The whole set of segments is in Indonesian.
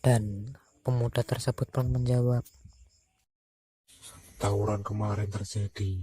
Dan pemuda tersebut pun menjawab, Tawuran kemarin terjadi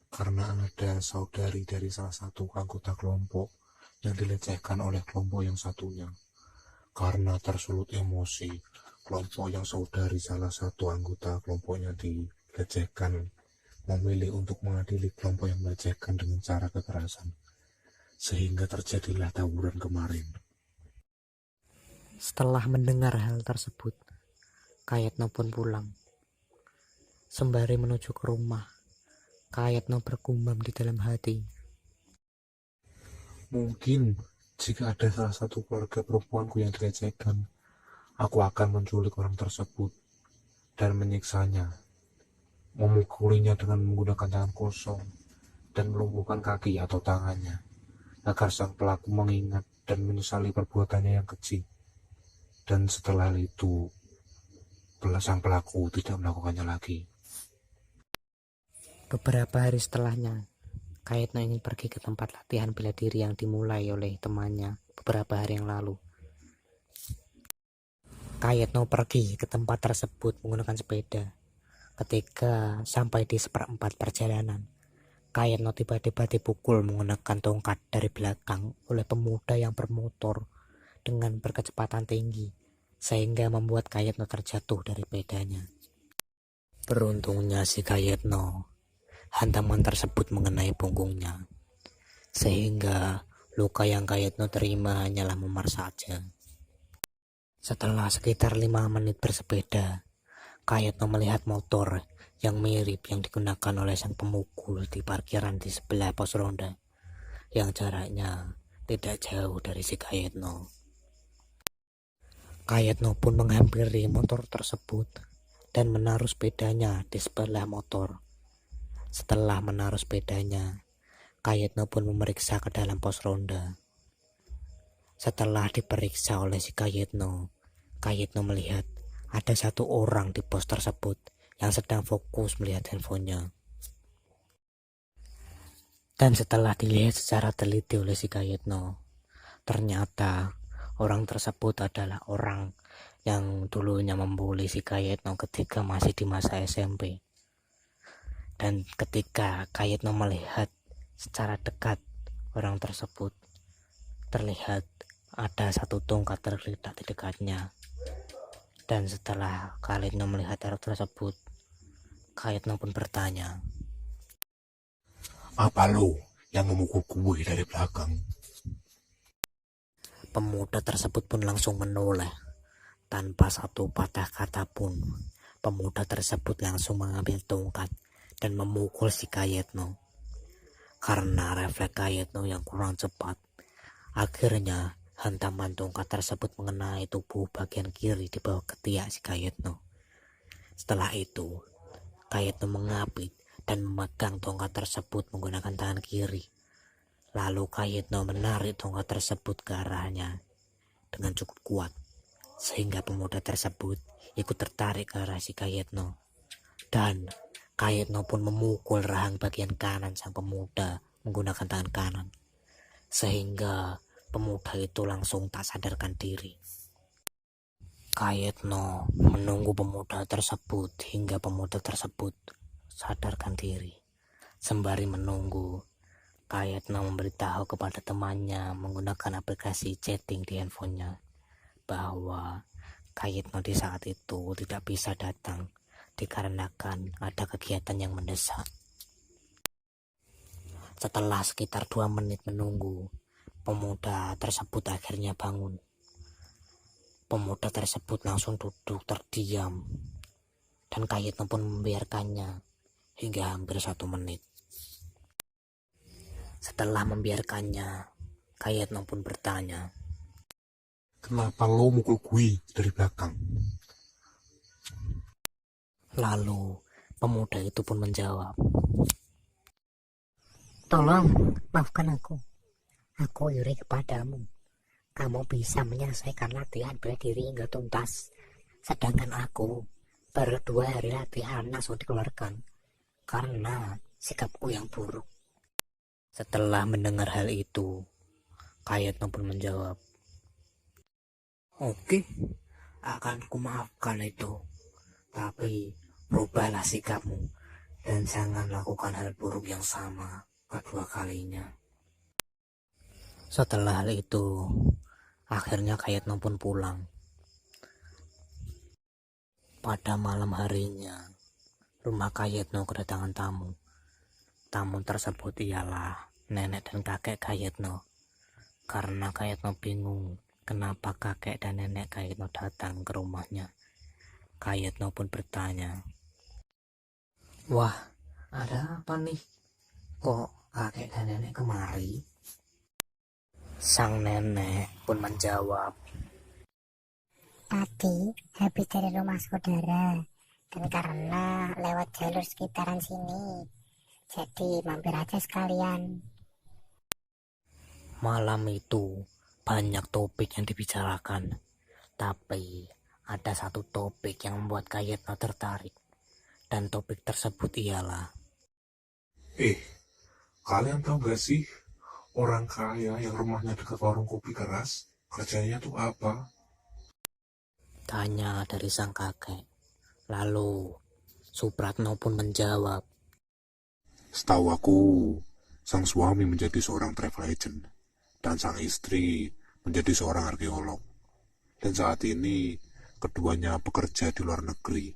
karena ada saudari dari salah satu anggota kelompok yang dilecehkan oleh kelompok yang satunya. Karena tersulut emosi, kelompok yang saudari salah satu anggota kelompoknya dilecehkan memilih untuk mengadili kelompok yang melecehkan dengan cara kekerasan. Sehingga terjadilah tawuran kemarin. setelah mendengar hal tersebut, Kayetno pun pulang. Sembari menuju ke rumah, Kayetno bergumam di dalam hati. Mungkin jika ada salah satu keluarga perempuanku yang dilecehkan, aku akan menculik orang tersebut dan menyiksanya, memukulinya dengan menggunakan tangan kosong dan melumpuhkan kaki atau tangannya, agar sang pelaku mengingat dan menyesali perbuatannya yang keji. Dan setelah itu, sang pelaku tidak melakukannya lagi. Beberapa hari setelahnya, Kayetno ingin pergi ke tempat latihan bela diri yang dimulai oleh temannya beberapa hari yang lalu. Kayetno pergi ke tempat tersebut menggunakan sepeda. Ketika sampai di seperempat perjalanan, Kayetno tiba-tiba dipukul menggunakan tongkat dari belakang oleh pemuda yang bermotor dengan berkecepatan tinggi, sehingga membuat Kayetno terjatuh dari sepedanya. Beruntungnya si Kayetno, hantaman tersebut mengenai punggungnya, sehingga luka yang Kayetno terima hanyalah memar saja. Setelah sekitar 5 menit bersepeda, Kayetno melihat motor yang mirip yang digunakan oleh sang pemukul di parkiran di sebelah pos ronda, yang jaraknya tidak jauh dari si Kayetno. Kayetno pun menghampiri motor tersebut dan menaruh sepedanya di sebelah motor. Setelah menaruh sepedanya, Kayetno pun memeriksa ke dalam pos ronda. Setelah diperiksa oleh si Kayetno melihat ada satu orang di pos tersebut yang sedang fokus melihat handphonenya. Dan setelah dilihat secara teliti oleh si Kayetno, ternyata orang tersebut adalah orang yang dulunya membuli si Kayetno ketika masih di masa SMP. Dan ketika Kayetno melihat secara dekat orang tersebut, terlihat ada satu tongkat tergeletak di dekatnya. Dan setelah Kayetno melihat hal tersebut, Kayetno pun bertanya, Apa lo yang memukul gue dari belakang? pemuda tersebut pun langsung menoleh. Tanpa satu patah kata pun, pemuda tersebut langsung mengambil tongkat dan memukul si Kayetno. Karena refleks Kayetno yang kurang cepat, akhirnya hantaman tongkat tersebut mengenai tubuh bagian kiri di bawah ketiak si Kayetno. Setelah itu, Kayetno mengapit dan memegang tongkat tersebut menggunakan tangan kiri. Lalu Kayetno menarik tongkat tersebut ke arahnya dengan cukup kuat, sehingga pemuda tersebut ikut tertarik ke arah si Kayetno. Dan Kayetno pun memukul rahang bagian kanan sang pemuda menggunakan tangan kanan, sehingga pemuda itu langsung tak sadarkan diri. Kayetno menunggu pemuda tersebut hingga pemuda tersebut sadarkan diri. Sembari menunggu, Kayetno memberitahu kepada temannya menggunakan aplikasi chatting di handphonenya bahwa Kayetno di saat itu tidak bisa datang dikarenakan ada kegiatan yang mendesak. Setelah sekitar 2 menit menunggu, pemuda tersebut akhirnya bangun. Pemuda tersebut langsung duduk terdiam dan Kayetno pun membiarkannya hingga hampir 1 menit. Setelah membiarkannya, Kayetno pun bertanya, Kenapa lo mukul gue dari belakang? lalu pemuda itu pun menjawab, Tolong, maafkan aku. Aku iri kepadamu. Kamu bisa menyelesaikan latihan bela diri hingga tuntas. Sedangkan aku baru 2 hari latihan langsung dikeluarkan karena sikapku yang buruk. Setelah mendengar hal itu, Kayetno pun menjawab, oke, akan kumaafkan itu. Tapi rubahlah sikapmu dan jangan lakukan hal buruk yang sama kedua kalinya. Setelah hal itu, akhirnya Kayetno pun pulang. Pada malam harinya, rumah Kayetno kedatangan tamu. Tamu tersebut ialah nenek dan kakek Kayetno. Karena Kayetno bingung kenapa kakek dan nenek Kayetno datang ke rumahnya. Kayetno pun bertanya, "Wah, ada apa nih? Kok kakek dan nenek kemari?" Sang nenek pun menjawab, Tadi habis dari rumah saudara, dan karena lewat jalur sekitaran sini, jadi mampir aja sekalian. malam itu banyak topik yang dibicarakan, tapi ada satu topik yang membuat Kayetno tertarik, dan topik tersebut ialah, Kalian tahu gak sih, orang kaya yang rumahnya dekat warung kopi keras, kerjanya tuh apa? tanya dari sang kakek. Lalu Supratno pun menjawab, Setahu aku, sang suami menjadi seorang travel agent, dan sang istri menjadi seorang arkeolog. Dan saat ini, keduanya bekerja di luar negeri.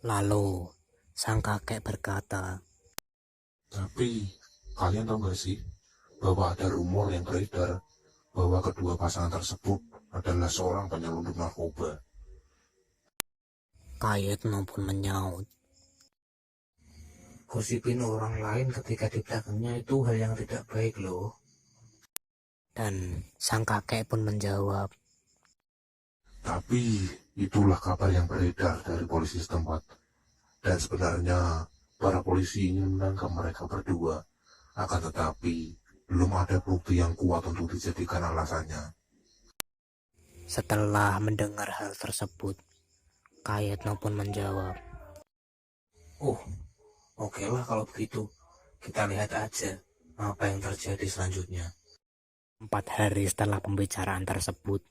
lalu sang kakek berkata, Tapi, kalian tahu gak sih, bahwa ada rumor yang beredar bahwa kedua pasangan tersebut adalah seorang penyelundup narkoba. Kayetno pun menyaut, "Gosipin orang lain ketika di belakangnya itu hal yang tidak baik loh." Dan sang kakek pun menjawab, Tapi, itulah kabar yang beredar dari polisi setempat. Dan sebenarnya, para polisi ingin menangkap mereka berdua. Akan tetapi, belum ada bukti yang kuat untuk dijadikan alasannya. Setelah mendengar hal tersebut, Kayetno pun menjawab, "Oh, oke lah kalau begitu. Kita lihat aja apa yang terjadi selanjutnya." 4 hari setelah pembicaraan tersebut,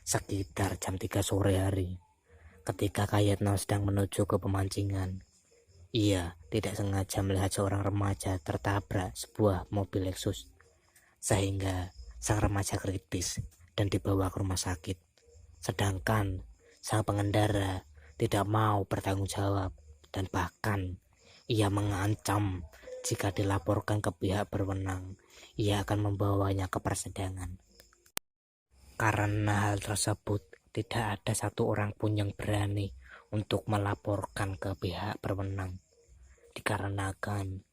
sekitar jam 3 sore hari, ketika Kayetno sedang menuju ke pemancingan, ia tidak sengaja melihat seorang remaja tertabrak sebuah mobil Lexus, sehingga sang remaja kritis dan dibawa ke rumah sakit. Sedangkan sang pengendara tidak mau bertanggung jawab dan bahkan ia mengancam jika dilaporkan ke pihak berwenang, ia akan membawanya ke persidangan. Karena hal tersebut, tidak ada satu orang pun yang berani untuk melaporkan ke pihak berwenang. Dikarenakan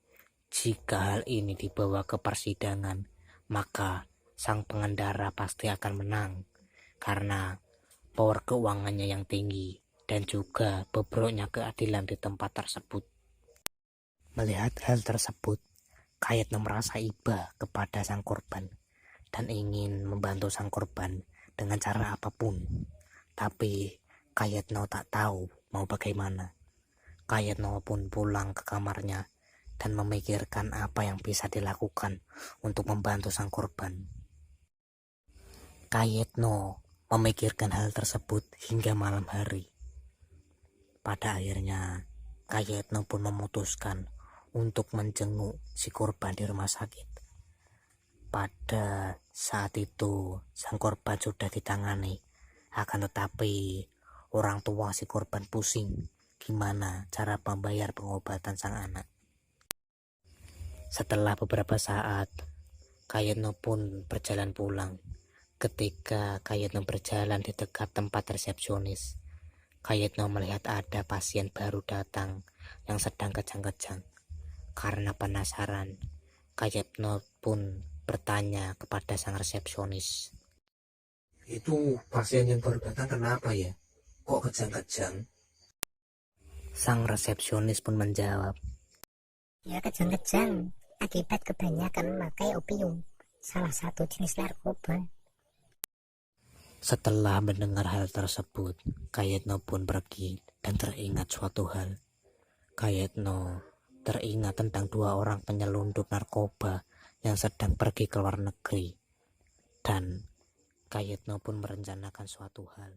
jika hal ini dibawa ke persidangan, maka sang pengendara pasti akan menang karena power keuangannya yang tinggi dan juga bobroknya keadilan di tempat tersebut. Melihat hal tersebut, Kayetno merasa iba kepada sang korban dan ingin membantu sang korban dengan cara apapun. Tapi Kayetno tak tahu mau bagaimana. Kayetno pun pulang ke kamarnya dan memikirkan apa yang bisa dilakukan untuk membantu sang korban. Kayetno memikirkan hal tersebut hingga malam hari. Pada akhirnya, Kayetno pun memutuskan untuk menjenguk si korban di rumah sakit. Pada saat itu, sang korban sudah ditangani. Akan tetapi, orang tua si korban pusing gimana cara membayar pengobatan sang anak. Setelah beberapa saat, Kayetno pun berjalan pulang. Ketika Kayetno berjalan di dekat tempat resepsionis, Kayetno melihat ada pasien baru datang yang sedang kejang-kejang. Karena penasaran, Kayetno pun bertanya kepada sang resepsionis, "Itu pasien yang baru datang kenapa ya? Kok kejang-kejang?" Sang resepsionis pun menjawab, Ya kejang-kejang akibat kebanyakan memakai opium, salah satu jenis narkoba. Setelah mendengar hal tersebut, Kayetno pun pergi dan teringat suatu hal. Kayetno teringat tentang 2 orang penyelundup narkoba yang sedang pergi ke luar negeri. Dan Kayetno pun merencanakan suatu hal.